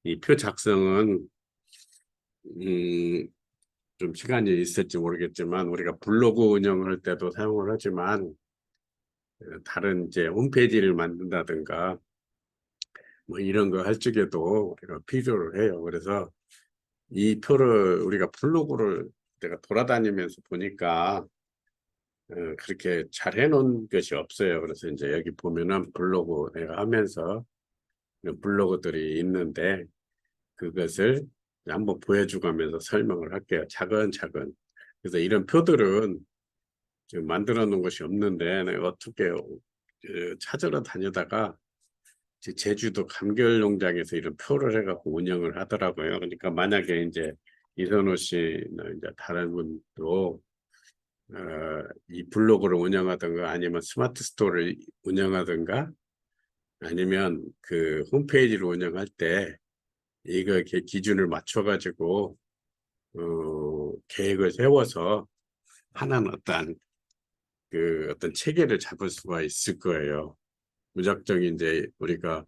이 표 작성은 좀 시간이 있을지 모르겠지만 우리가 블로그 운영할 때도 사용을 하지만 다른 이제 홈페이지를 만든다든가 뭐 이런 거 할 적에도 우리가 필요를 해요. 그래서 이 표를 우리가 블로그를 내가 돌아다니면서 보니까 그렇게 잘 해놓은 것이 없어요. 그래서 이제 여기 보면은 블로그 내가 하면서 이런 블로그들이 있는데 그것을 한번 보여주면서 설명을 할게요. 차근차근. 그래서 이런 표들은 지금 만들어 놓은 것이 없는데 내가 어떻게 찾으러 다니다가 제주도 감귤농장에서 이런 표를 해갖고 운영을 하더라고요. 그러니까 만약에 이제 이선호 씨나 이제 다른 분도 이 블로그를 운영하든가 아니면 스마트 스토어를 운영하든가 아니면 그 홈페이지를 운영할 때 이거 이렇게 기준을 맞춰가지고 계획을 세워서 하나는 어떤 체계를 잡을 수가 있을 거예요. 무작정 이제 우리가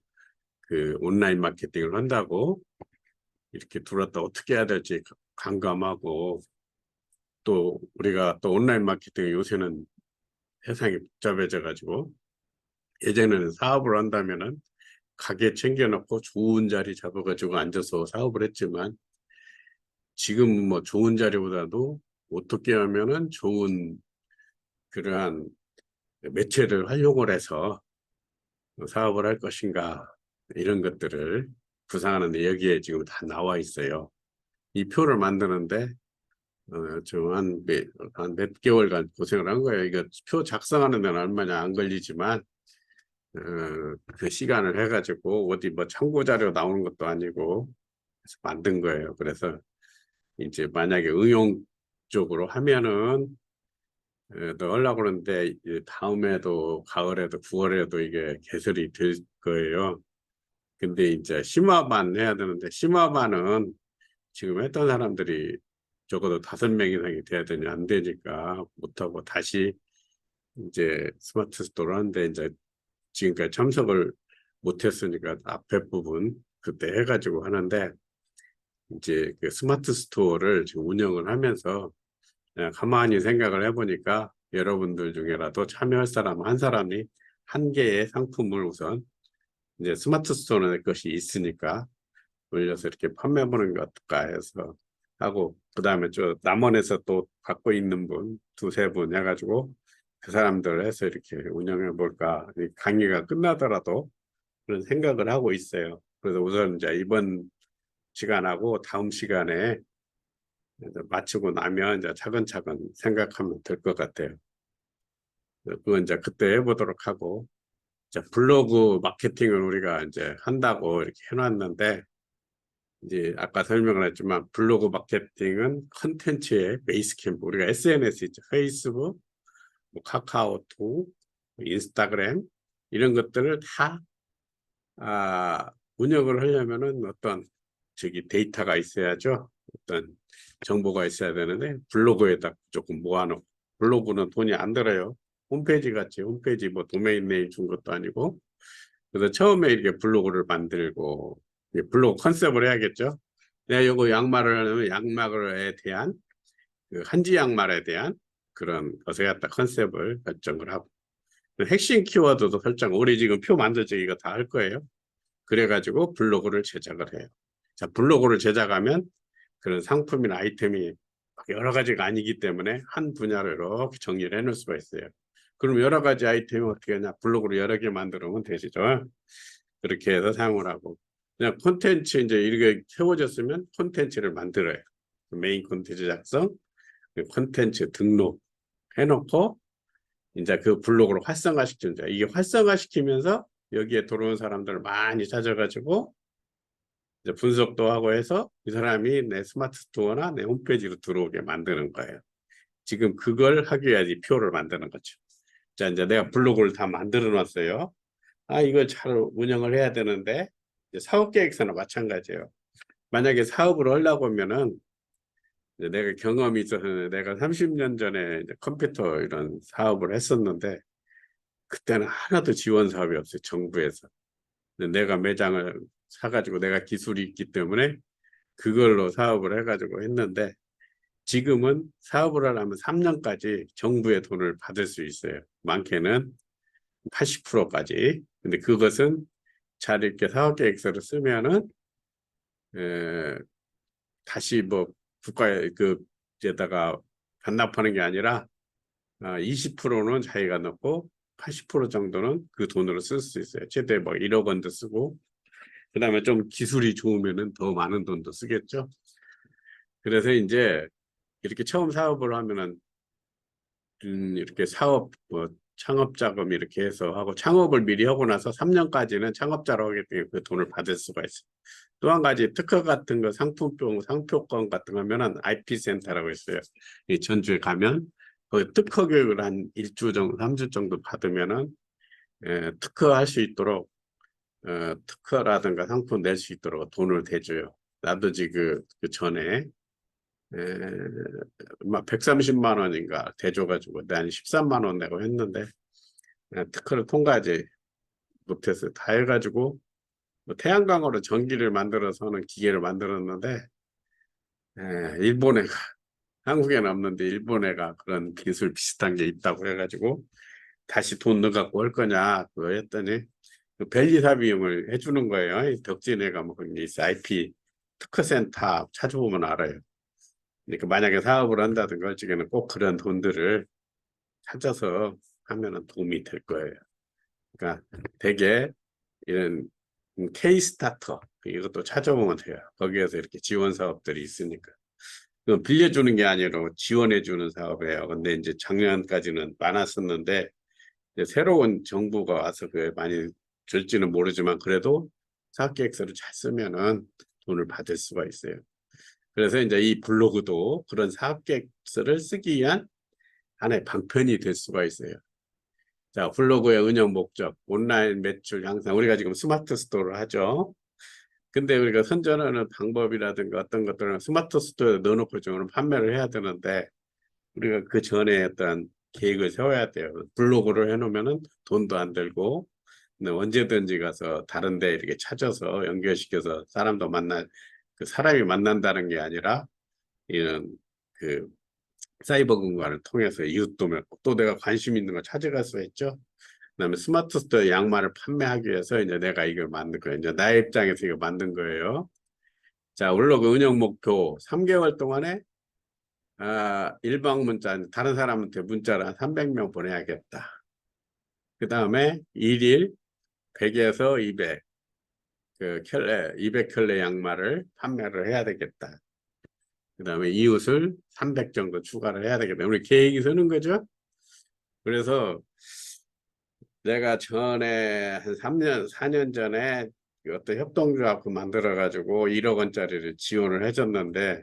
그 온라인 마케팅을 한다고 이렇게 들어왔다 어떻게 해야 될지 감감하고 또 우리가 또 온라인 마케팅 요새는 세상이 복잡해져 가지고 예전에는 사업을 한다면은 가게 챙겨놓고 좋은 자리 잡아가지고 앉아서 사업을 했지만 지금 뭐 좋은 자리보다도 어떻게 하면은 좋은 그러한 매체를 활용을 해서 사업을 할 것인가 이런 것들을 구상하는데 여기에 지금 다 나와 있어요. 이 표를 만드는데 좀한 몇 개월간 고생을 한 거예요. 이거 표 작성하는 데는 얼마나 안 걸리지만 그 시간을 해가지고 어디 뭐 참고 자료 나오는 것도 아니고 그래서 만든 거예요. 그래서 이제 만약에 응용 쪽으로 하면은 또 하려고 그러는데 다음에도 가을에도 9월에도 이게 개설이 될 거예요. 근데 이제 심화반 해야 되는데 심화반은 지금 했던 사람들이 적어도 5명 이상이 돼야 되냐 안 되니까 못하고 다시 이제 스마트 스토어를 하는데 이제 지금까지 참석을 못했으니까 앞에 부분 그때 해가지고 하는데 이제 그 스마트 스토어를 지금 운영을 하면서 그냥 가만히 생각을 해보니까 여러분들 중에라도 참여할 사람 한 사람이 한 개의 상품을 우선 이제 스마트 스토어는 것이 있으니까 올려서 이렇게 판매해보는 게 어떨까 해서 하고 그 다음에 저 남원에서 또 갖고 있는 분 두세 분 해가지고 그 사람들 해서 이렇게 운영해 볼까 강의가 끝나더라도 그런 생각을 하고 있어요. 그래서 우선 이제 이번 시간하고 다음 시간에 마치고 나면 이제 차근차근 생각하면 될 것 같아요. 그건 이제 그때 해보도록 하고 이제 블로그 마케팅을 우리가 이제 한다고 이렇게 해놨는데 이제 아까 설명을 했지만 블로그 마케팅은 컨텐츠의 베이스 캠프 우리가 SNS 있죠. 페이스북, 뭐 카카오톡, 인스타그램 이런 것들을 다 운영을 하려면은 어떤 데이터가 있어야죠. 어떤 정보가 있어야 되는데 블로그에다 조금 모아놓고 블로그는 돈이 안 들어요. 홈페이지 같이 홈페이지 뭐 도메인 네임 준 것도 아니고 그래서 처음에 이렇게 블로그를 만들고 블로그 컨셉을 해야겠죠. 내가 요거 양말을 하면 양말에 대한 그 한지 양말에 대한 그런 것에 갖다 컨셉을 결정을 하고 핵심 키워드도 설정 우리 지금 표 만들 때 이거 다 할 거예요. 그래가지고 블로그를 제작을 해요. 자, 블로그를 제작하면 그런 상품이나 아이템이 여러 가지가 아니기 때문에 한 분야를 이렇게 정리를 해놓을 수가 있어요. 그럼 여러 가지 아이템이 어떻게 하냐? 블로그를 여러 개 만들면 되시죠. 그렇게 해서 사용을 하고 그냥 콘텐츠 이제 이렇게 세워졌으면 콘텐츠를 만들어요. 메인 콘텐츠 작성, 콘텐츠 등록 해놓고 이제 그 블로그를 활성화시키는 거예요. 이게 활성화시키면서 여기에 들어온 사람들을 많이 찾아가지고 이제 분석도 하고 해서 이 사람이 내 스마트 스토어나 내 홈페이지로 들어오게 만드는 거예요. 지금 그걸 하기 위해 이 표를 만드는 거죠. 자, 이제 내가 블로그를 다 만들어 놨어요. 이걸 잘 운영을 해야 되는데 사업 계획서나 마찬가지예요. 만약에 사업을 하려고 하면은 내가 경험이 있어서 내가 30년 전에 컴퓨터 이런 사업을 했었는데 그때는 하나도 지원 사업이 없어요. 정부에서. 내가 매장을 사가지고 내가 기술이 있기 때문에 그걸로 사업을 해가지고 했는데 지금은 사업을 하려면 3년까지 정부의 돈을 받을 수 있어요. 많게는 80%까지. 근데 그것은 잘 이렇게 사업계획서를 쓰면은 다시 뭐 국가에 그에다가 반납하는 게 아니라 20%는 자기가 넣고 80% 정도는 그 돈으로 쓸 수 있어요. 최대 뭐 1억 원도 쓰고 그다음에 좀 기술이 좋으면은 더 많은 돈도 쓰겠죠. 그래서 이제 이렇게 처음 사업을 하면은 이렇게 사업 뭐 창업 자금 이렇게 해서 하고 창업을 미리 하고 나서 3년까지는 창업자로 하기 때문에 그 돈을 받을 수가 있어요. 또 한 가지 특허 같은 거 상표권 같은 거 하면은 IP 센터라고 있어요. 이 전주에 가면 거기 특허 교육을 한 1주 정도 3주 정도 받으면은 특허 할 수 있도록 특허라든가 상품 낼 수 있도록 돈을 대줘요. 나도 지금 그 전에 막 130만 원인가 대줘가지고 난 13만 원 내고 했는데 특허를 통과하지 못했어요. 다 해가지고 뭐 태양광으로 전기를 만들어서 하는 기계를 만들었는데 일본애가 한국에는 없는데 일본애가 그런 기술 비슷한 게 있다고 해가지고 다시 돈 넣어갖고 할 거냐 그거 했더니 그 벨리사 비용을 해주는 거예요. 덕진애가 뭐 거기 있어. IP 특허센터 찾아보면 알아요. 그러니까 만약에 사업을 한다든가 할 적에는 꼭 그런 돈들을 찾아서 하면은 도움이 될 거예요. 그러니까 되게 이런 K-스타터 이것도 찾아보면 돼요. 거기에서 이렇게 지원 사업들이 있으니까. 그 빌려주는 게 아니라 지원해주는 사업이에요. 근데 이제 작년까지는 많았었는데 이제 새로운 정부가 와서 그 많이 줄지는 모르지만 그래도 사업계획서를 잘 쓰면은 돈을 받을 수가 있어요. 그래서 이제 이 블로그도 그런 사업계획서를 쓰기 위한 하나의 방편이 될 수가 있어요. 자, 블로그의 운영 목적, 온라인 매출 향상. 우리가 지금 스마트 스토어를 하죠. 근데 우리가 선전하는 방법이라든가 어떤 것들은 스마트 스토어에 넣어놓고 좀 판매를 해야 되는데 우리가 그 전에 어떤 계획을 세워야 돼요. 블로그를 해놓으면은 돈도 안 들고 언제든지 가서 다른데 이렇게 찾아서 연결시켜서 사람도 그 사람이 만난다는 게 아니라 이런 그 사이버 공간을 통해서 이웃도 맺고 또 내가 관심 있는 거 찾아갈 수 있죠. 그다음에 스마트 스토어 양말을 판매하기 위해서 이제 내가 이걸 만든 거예요. 이제 나의 입장에서 이거 만든 거예요. 자, 블로그 운영 목표 3개월 동안에 일방 문자, 다른 사람한테 문자를 한 300명 보내야겠다. 그 다음에 1일 100에서 200, 200켤레 양말을 판매를 해야 되겠다. 그 다음에 이웃을 300 정도 추가를 해야 되겠다. 우리 계획이 서는 거죠. 그래서 내가 전에 한 3년, 4년 전에 어떤 협동조합 만들어가지고 1억 원짜리를 지원을 해줬는데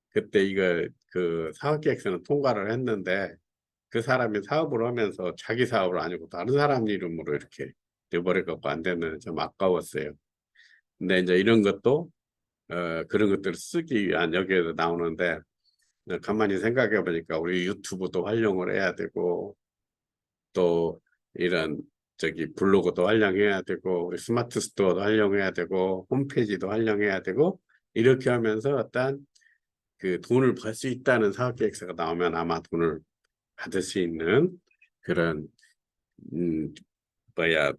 그때 이거 그 사업계획서는 통과를 했는데 그 사람이 사업을 하면서 자기 사업을 아니고 다른 사람 이름으로 이렇게 내버려갖고 안 되면 좀 아까웠어요. 근데 이제 이런 것도 그런 것들을 쓰기 위한 여기에서 나오는데 가만히 생각해 보니까 우리 유튜브도 활용을 해야 되고 또 이런 저기 블로그도 활용해야 되고 우리 스마트 스토어도 활용해야 되고 홈페이지도 활용해야 되고 이렇게 하면서 어떤 그 돈을 벌 수 있다는 사업계획서가 나오면 아마 돈을 받을 수 있는 그런 뭐야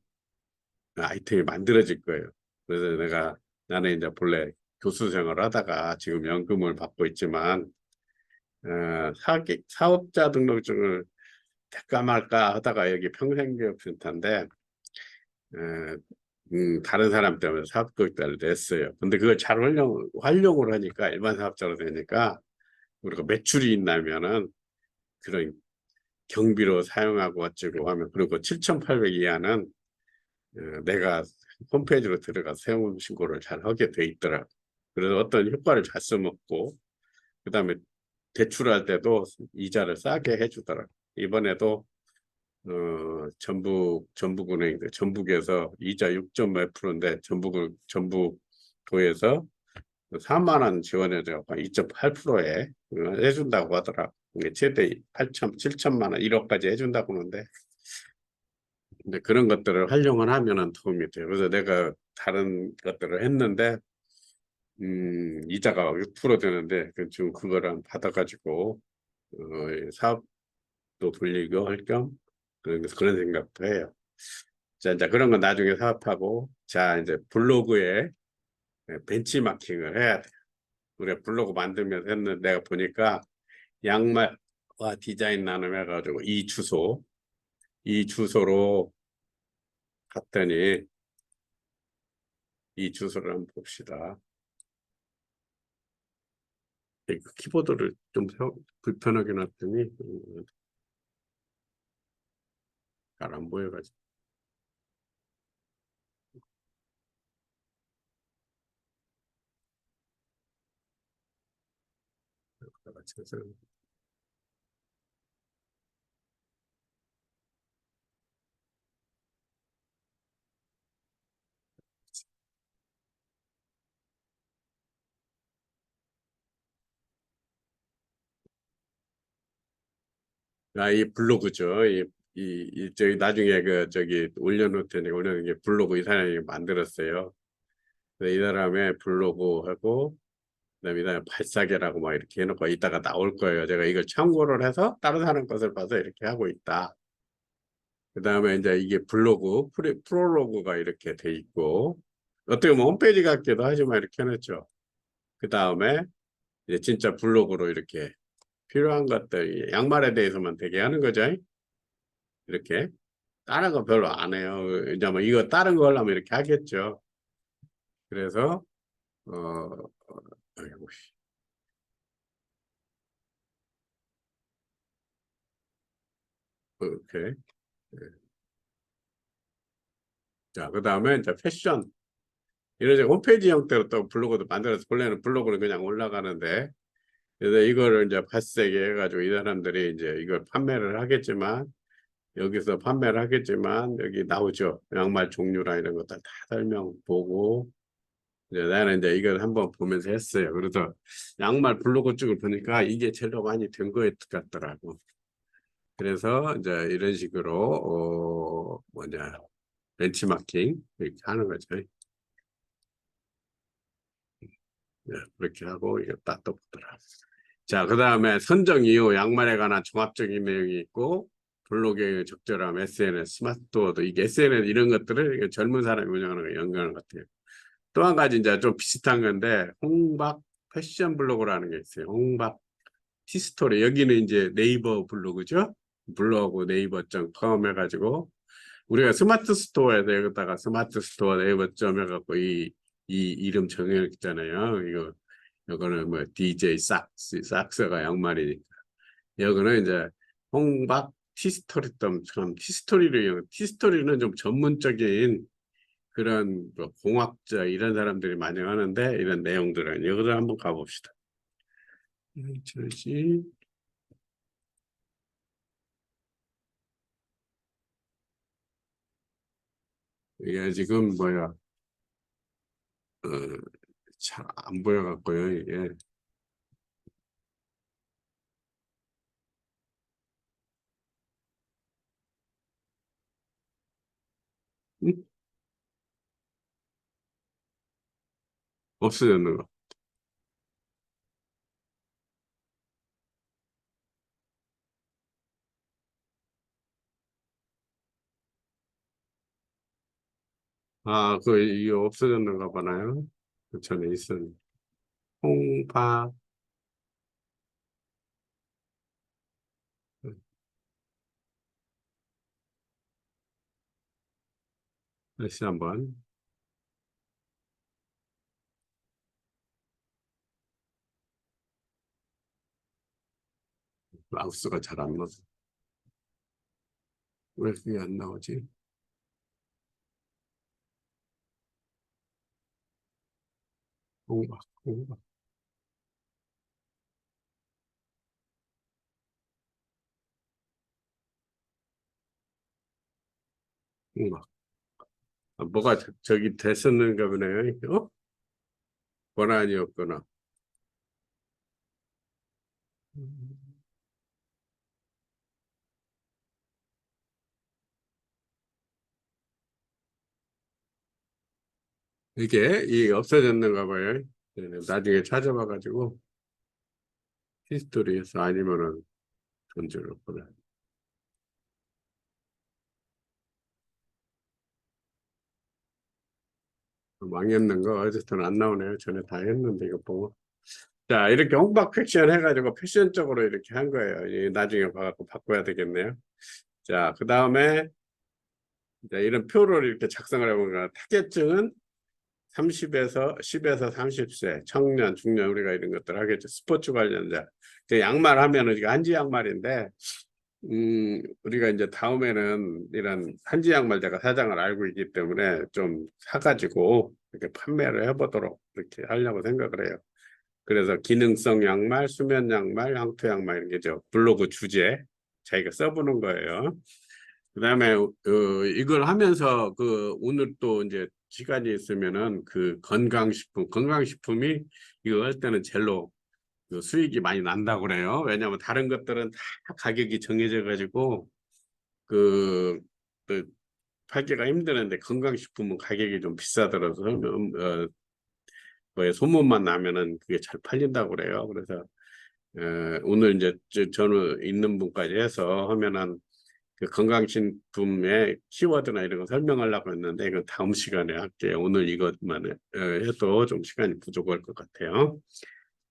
아이템이 만들어질 거예요. 그래서 나는 이제 본래 교수 생활을 하다가 지금 연금을 받고 있지만 사업자 등록증을 될까 말까 하다가 여기 평생교육센터인데 다른 사람 때문에 사업교육단을 냈어요. 근데 그걸 잘 활용을 하니까 일반 사업자로 되니까 우리가 매출이 있다면은 그런 경비로 사용하고 어쩌고 하면 그리고 7,800 이하는 내가 홈페이지로 들어가서 세금 신고를 잘 하게 돼 있더라. 그래서 어떤 효과를 잘 써먹고 그다음에 대출할 때도 이자를 싸게 해주더라. 이번에도 전북은행 전북에서 이자 6점 몇 프로인데 전북도에서 4만 원 지원해줘 2.8%에 해준다고 하더라. 최대 8천, 7천만 원, 1억까지 해준다고 하는데 근데 그런 것들을 활용을 하면은 도움이 돼요. 그래서 내가 다른 것들을 했는데 이자가 6% 되는데 지금 그거를 받아가지고 사업도 돌리고 할 겸 그런 생각도 해요. 자, 이제 그런 건 나중에 사업하고, 자, 이제 블로그에 벤치마킹을 해야 돼. 우리가 블로그 만들면서 했는데 내가 보니까 양말과 디자인 나눔해가지고 이 주소로 갔더니 이 주소를 한번 봅시다. 키보드를 좀 불편하게 놨더니 잘 안 보여가지고. 이 블로그죠. 저기 나중에 저기 올려놓을 테니까 올려놓은 게 블로그 이 사람이 만들었어요. 이 사람의 블로그하고 그다음에 이 사람 발사계라고 막 이렇게 해놓고 이따가 나올 거예요. 제가 이걸 참고를 해서 다른 사람 것을 봐서 이렇게 하고 있다. 그다음에 이제 이게 블로그 프롤로그가 이렇게 돼 있고 어떻게 보면 홈페이지 같기도 하지만 이렇게 해놨죠. 그다음에 이제 진짜 블로그로 이렇게 필요한 것들 양말에 대해서만 되게 하는 거죠. 이렇게 다른 거 별로 안 해요. 이제 뭐 이거 다른 거 하려면 이렇게 하겠죠. 그래서 아이고, 이렇게 자 그다음에 이제 패션 이런 이제 홈페이지 형태로 또 블로그도 만들어서 본래는 블로그는 그냥 올라가는데 그래서 이거를 이제 발색해 해가지고 이 사람들이 이제 이걸 판매를 하겠지만 여기서 판매를 하겠지만 여기 나오죠. 양말 종류라 이런 것들 다 설명 보고 이제 나는 이제 이걸 한번 보면서 했어요. 그래서 양말 블로그 쪽을 보니까 이게 제일 많이 된 것 같더라고. 그래서 이제 이런 식으로 뭐냐 벤치마킹 이렇게 하는 거죠. 네, 그렇게 하고 이게 딱 떠보더라. 자, 그 다음에 선정 이후 양말에 관한 종합적인 내용이 있고 블로그의 적절함, SNS, 스마트도어도 이게 SNS 이런 것들을 젊은 사람이 운영하는 거 연구하는 것 같아요. 또 한 가지 이제 좀 비슷한 건데 홍박 패션 블로그라는 게 있어요. 홍박 티스토리 여기는 이제 네이버 블로그죠. 블로그 네이버.com 해가지고 우리가 스마트 스토어에서 여기다가 스마트 스토어 네이버.com 해갖고 이 이름 정해놨잖아요. 이거는 뭐 DJ 삭스가 양말이니까. 여기는 이제 홍박 티스토리점처럼 티스토리는 좀 전문적인 그런 뭐 공학자 이런 사람들이 많이 하는데 이런 내용들은 여기서 한번 가봅시다. 잠시 이게 지금 뭐야 잘 안 보여갖고요 이게 응? 없어졌는 거. 이게 없어졌는가 보나요? 그 전에 있었는데 홍박 다시 한번 마우스가 잘 안 나서 왜 그게 안 나오지? 홍박, 홍박. 뭐가 저기 됐었는가 보네요. 권한이었구나. 이게 없어졌는가 봐요. 나중에 찾아봐가지고 히스토리에서 아니면은 존재를 보내. 망했는 거 어쨌든 안 나오네요. 전에 다 했는데 이거 보고. 자, 이렇게 홍박 팩션 해가지고 패션적으로 이렇게 한 거예요. 나중에 봐갖고 바꿔야 되겠네요. 자, 그 다음에 이런 표를 이렇게 작성을 해보니까 타겟층은 10에서 30세 청년, 중년 우리가 이런 것들 하겠죠. 스포츠 관련자. 양말 하면은 이거 한지 양말인데 우리가 이제 다음에는 이런 한지 양말제가 사장을 알고 있기 때문에 좀 사가지고 이렇게 판매를 해보도록 이렇게 하려고 생각을 해요. 그래서 기능성 양말, 수면 양말, 항토 양말 이런 게죠. 블로그 주제 자기가 써보는 거예요. 그다음에 이걸 하면서 오늘 또 이제 시간이 있으면은 건강식품이 이거 할 때는 제일로 수익이 많이 난다고 그래요. 왜냐하면 다른 것들은 다 가격이 정해져 가지고 그, 그 팔기가 힘드는데 건강식품은 가격이 좀 비싸더라도 뭐에 소문만 나면은 그게 잘 팔린다고 그래요. 그래서 오늘 이제 저는 있는 분까지 해서 하면은 그 건강식품의 키워드나 이런 거 설명하려고 했는데 이건 다음 시간에 할게요. 오늘 이것만 해도 좀 시간이 부족할 것 같아요.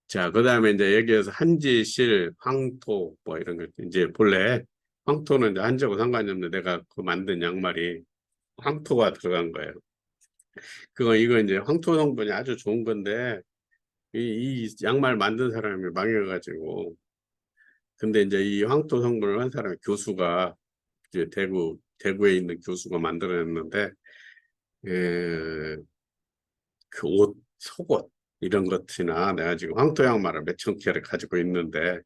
자, 그 다음에 이제 여기에서 한지, 실, 황토 뭐 이런 거 이제 본래 황토는 이제 한지하고 상관이 없는데 내가 그 만든 양말이 황토가 들어간 거예요. 이거 이제 황토 성분이 아주 좋은 건데 이 양말 만든 사람이 망해가지고 근데 이제 이 황토 성분을 한 사람이 교수가 이제 대구에 있는 교수가 만들어냈는데 그 속옷 이런 것이나 내가 지금 황토 양말을 몇천 개를 가지고 있는데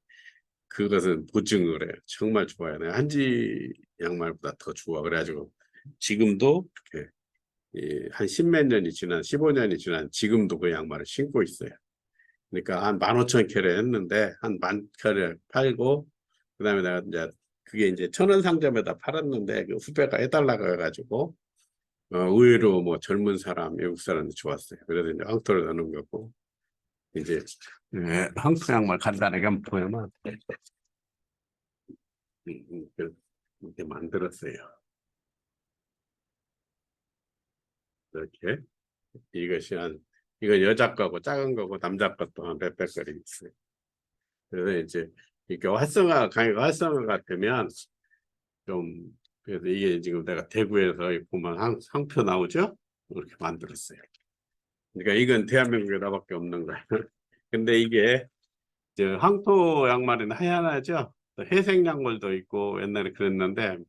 그것은 보증을 해요. 정말 좋아요. 내가 한지 양말보다 더 좋아. 그래가지고 지금도 이렇게 한 십몇 년이 지난 15년이 지난 지금도 그 양말을 신고 있어요. 그러니까 한 15,000개를 했는데 한 10,000개를 팔고 그다음에 내가 이제 그게 이제 1,000원 상점에다 팔았는데 그 후배가 해달라고 해가지고 의외로 뭐 젊은 사람, 외국 사람이 좋았어요. 그래서 이제 황토를 넣는 거고 이제 황토 양말 간단하게 한번 보여만 이렇게 만들었어요. 이렇게 이것이 이거 여자 거고 작은 거고 남자 것도 한 몇백 걸이 있어요. 그래서 이제 이렇게 강의가 활성화가 되면 좀 그래서 이게 지금 내가 대구에서 보면 상표 나오죠? 이렇게 만들었어요. 그러니까 이건 대한민국에 나밖에 없는 거예요. 근데 이게 황토 양말은 하얀하죠? 회색 양말도 있고 옛날에 그랬는데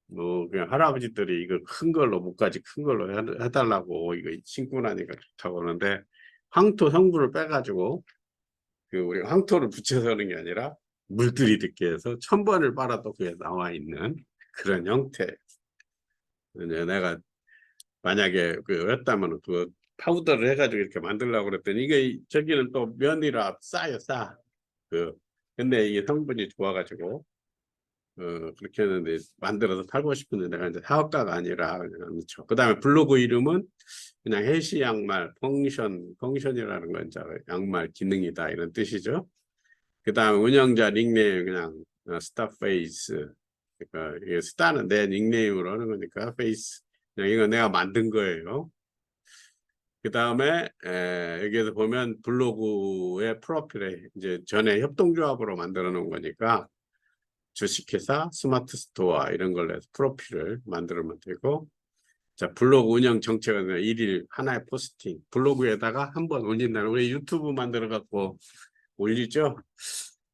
뭐 그냥 할아버지들이 이거 큰 걸로 목까지 큰 걸로 해달라고 이거 신고 나니까 좋다고 하는데 황토 성분을 빼가지고 우리 황토를 붙여서 하는 게 아니라 물들이 듣게 해서 1,000번을 빨아도 그게 나와 있는 그런 형태. 이제 내가 만약에 였다면 그 파우더를 해가지고 이렇게 만들려고 그랬더니 이게 저기는 또 면이라 싸. 근데 이게 성분이 좋아가지고 그렇게 했는데 만들어서 팔고 싶은데 내가 이제 사업가가 아니라 그렇죠. 그다음에 블로그 이름은 그냥 해시 양말 펑션이라는 건 이제 양말 기능이다 이런 뜻이죠. 그다음에 운영자 닉네임 그냥 스타페이스. 그러니까 이게 스타는 내 닉네임으로 하는 거니까 페이스. 그냥 이거 내가 만든 거예요. 그다음에 여기에서 보면 블로그의 프로필에 이제 전에 협동조합으로 만들어 놓은 거니까 주식회사, 스마트 스토어 이런 걸로 해서 프로필을 만들면 되고 자 블로그 운영 정책은 일일 하나의 포스팅 블로그에다가 한번 올린다는 우리 유튜브 만들어 갖고 올리죠.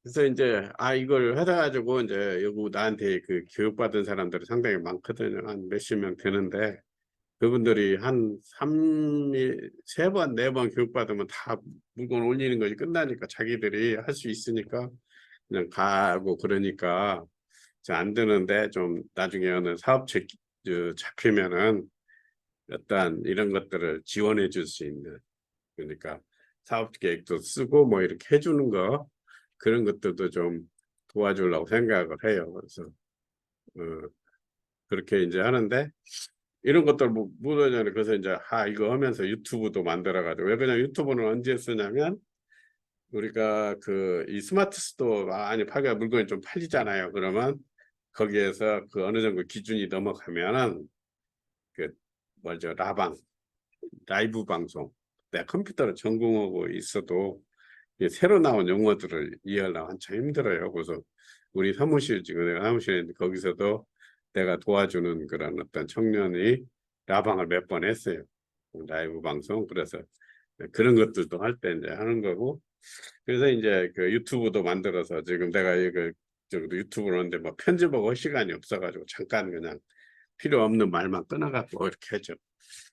그래서 이제 이걸 해가지고 이제 여기 나한테 그 교육받은 사람들이 상당히 많거든요. 한 몇십 명 되는데 그분들이 한 3번, 4번 교육받으면 다 물건 올리는 것이 끝나니까 자기들이 할 수 있으니까 그냥 가고 그러니까 안 되는데 좀 나중에 어느 사업체 잡히면은 어떤 이런 것들을 지원해 줄 수 있는 그러니까 사업 계획도 쓰고 뭐 이렇게 해주는 거 그런 것들도 좀 도와주려고 생각을 해요. 그래서 그렇게 이제 하는데 이런 것들 묻어잖아요. 그래서 이제 이거 하면서 유튜브도 만들어가지고 왜 그냥 유튜브는 언제 쓰냐면 우리가 그 이 스마트 스토어 많이 팔게 물건이 좀 팔리잖아요. 그러면 거기에서 그 어느 정도 기준이 넘어가면은 그 뭐죠 라이브 방송 내 컴퓨터를 전공하고 있어도 새로 나온 용어들을 이해하려면 한참 힘들어요. 그래서 우리 사무실 지금 내가 사무실에 있는데 거기서도 내가 도와주는 그런 어떤 청년이 라방을 몇 번 했어요. 라이브 방송. 그래서 그런 것들도 할 때 이제 하는 거고. 그래서 이제 그 유튜브도 만들어서 지금 내가 이거 저도 유튜브를 하는데 뭐 편집하고 할 시간이 없어가지고 잠깐 그냥 필요 없는 말만 끊어갖고 이렇게 하죠.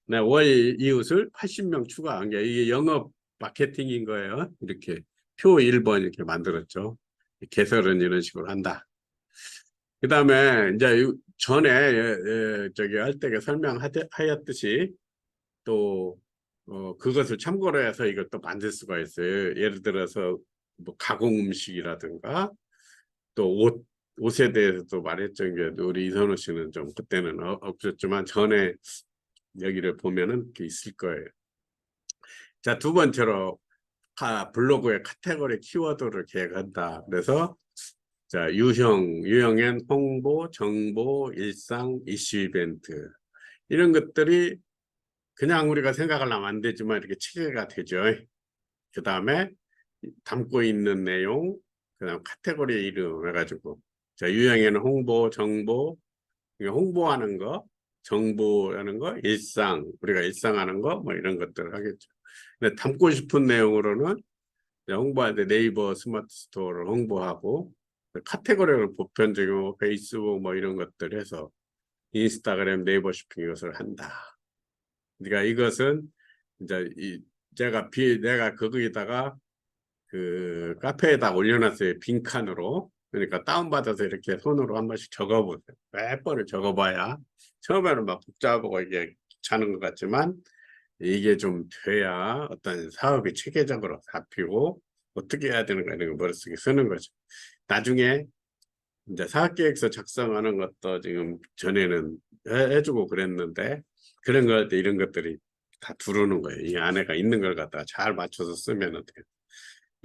네, 월 이웃을 80명 추가한 게 이게 영업 마케팅인 거예요. 이렇게 표 1번 이렇게 만들었죠. 개설은 이런 식으로 한다. 그 다음에 이제 전에 저기 할 때 설명하였듯이 또 그것을 참고로 해서 이걸 또 만들 수가 있어요. 예를 들어서 뭐 가공 음식이라든가 또 옷에 대해서도 말했죠. 이게 우리 이선호 씨는 좀 그때는 없었지만 전에 여기를 보면은 있을 거예요. 자, 두 번째로 블로그의 카테고리 키워드를 계획한다. 그래서 자, 유형엔 홍보, 정보, 일상, 이슈 이벤트 이런 것들이 그냥 우리가 생각하려면 안 되지만 이렇게 체계가 되죠. 그 다음에 담고 있는 내용, 그 다음 카테고리 이름 해가지고 자, 유형에는 홍보, 정보, 홍보하는 거, 정보하는 거, 일상, 우리가 일상하는 거, 뭐 이런 것들을 하겠죠. 근데 담고 싶은 내용으로는 홍보할 때 네이버 스마트 스토어를 홍보하고 카테고리를 보편적이고 페이스북 뭐 이런 것들 해서 인스타그램, 네이버 쇼핑 이것을 한다. 그러니까 이것은 이제 내가 거기다가 그 카페에다 올려놨어요. 빈칸으로. 그러니까 다운받아서 이렇게 손으로 한 번씩 적어보세요. 몇 번을 적어봐야 처음에는 막 복잡하고 이게 귀찮은 것 같지만 이게 좀 돼야 어떤 사업이 체계적으로 잡히고 어떻게 해야 되는가 이런 거 머릿속에 쓰는 거죠. 나중에 이제 사업계획서 작성하는 것도 지금 전에는 해주고 그랬는데 그런 거 할 때 이런 것들이 다 들어오는 거예요. 이 안에가 있는 걸 갖다가 잘 맞춰서 쓰면 어떻게.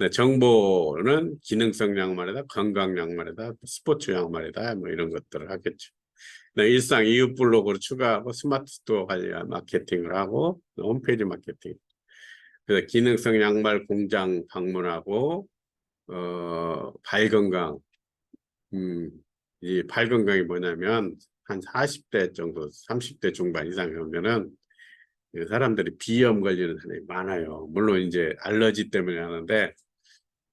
네, 정보는 기능성 양말이다, 건강 양말이다, 스포츠 양말이다, 뭐 이런 것들을 하겠죠. 네, 일상 이웃 블로그를 추가하고 스마트 스토어 관련 마케팅을 하고 홈페이지 마케팅. 그래서 기능성 양말 공장 방문하고 발 건강. 이 발 건강이 뭐냐면 한 40대 정도, 30대 중반 이상 되면은 사람들이 비염 걸리는 사람이 많아요. 물론 이제 알러지 때문에 하는데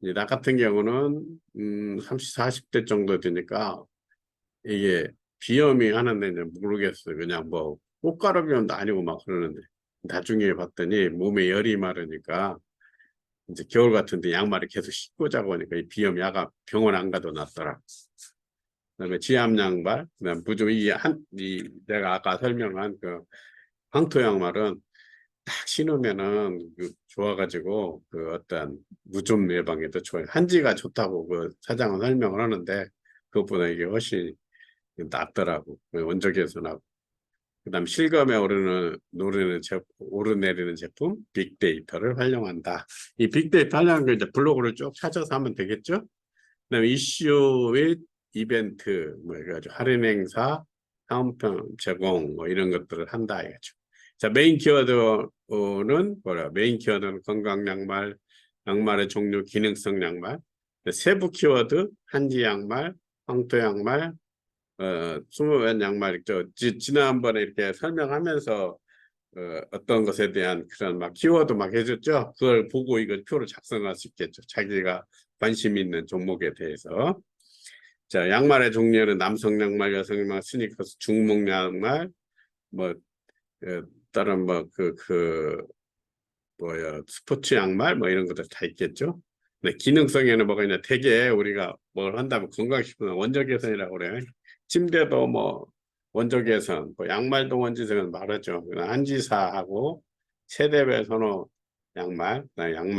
이제 나 같은 경우는 30, 40대 정도 되니까 이게 비염이 하는데 이제 모르겠어요. 그냥 뭐 꽃가루 비염도 아니고 막 그러는데 나중에 봤더니 몸에 열이 마르니까 이제 겨울 같은데 양말을 계속 신고 자고 하니까 이 비염 야가 병원 안 가도 낫더라. 그다음에 지압 양말, 그다음 부종 내가 아까 설명한 그 황토 양말은 딱 신으면은 좋아가지고 그 어떤 무좀 예방에도 좋아요. 한지가 좋다고 그 사장은 설명을 하는데 그것보다 이게 훨씬 낫더라고. 원적외선 나고. 그다음 실검에 오르내리는 제품 빅데이터를 활용한다. 이 빅데이터 활용한 게 이제 블로그를 쭉 찾아서 하면 되겠죠. 그다음에 이슈 및 이벤트 뭐 해가지고 할인 행사, 상품평 제공 뭐 이런 것들을 한다 이거죠. 자, 메인 키워드는 뭐라? 메인 키워드는 건강 양말, 양말의 종류, 기능성 양말. 세부 키워드 한지 양말, 황토 양말, 20몇 양말 있죠. 지난번에 이렇게 설명하면서 어떤 것에 대한 그런 막 키워드 막 해줬죠. 그걸 보고 이거 표를 작성할 수 있겠죠. 자기가 관심 있는 종목에 대해서. 자, 양말의 종류는 남성 양말, 여성 양말, 스니커스, 중목 양말, 뭐 다른 스포츠 양말 뭐 이런 것들 다 있겠죠. 네, 기능성에는 뭐가 있냐? 되게 우리가 뭘 한다면 건강식품 원적 개선이라고 그래요. 침대도 뭐 원적 개선, 뭐 양말도 원지성은 말하죠. 한지사하고 세대별 선호 양말, 양말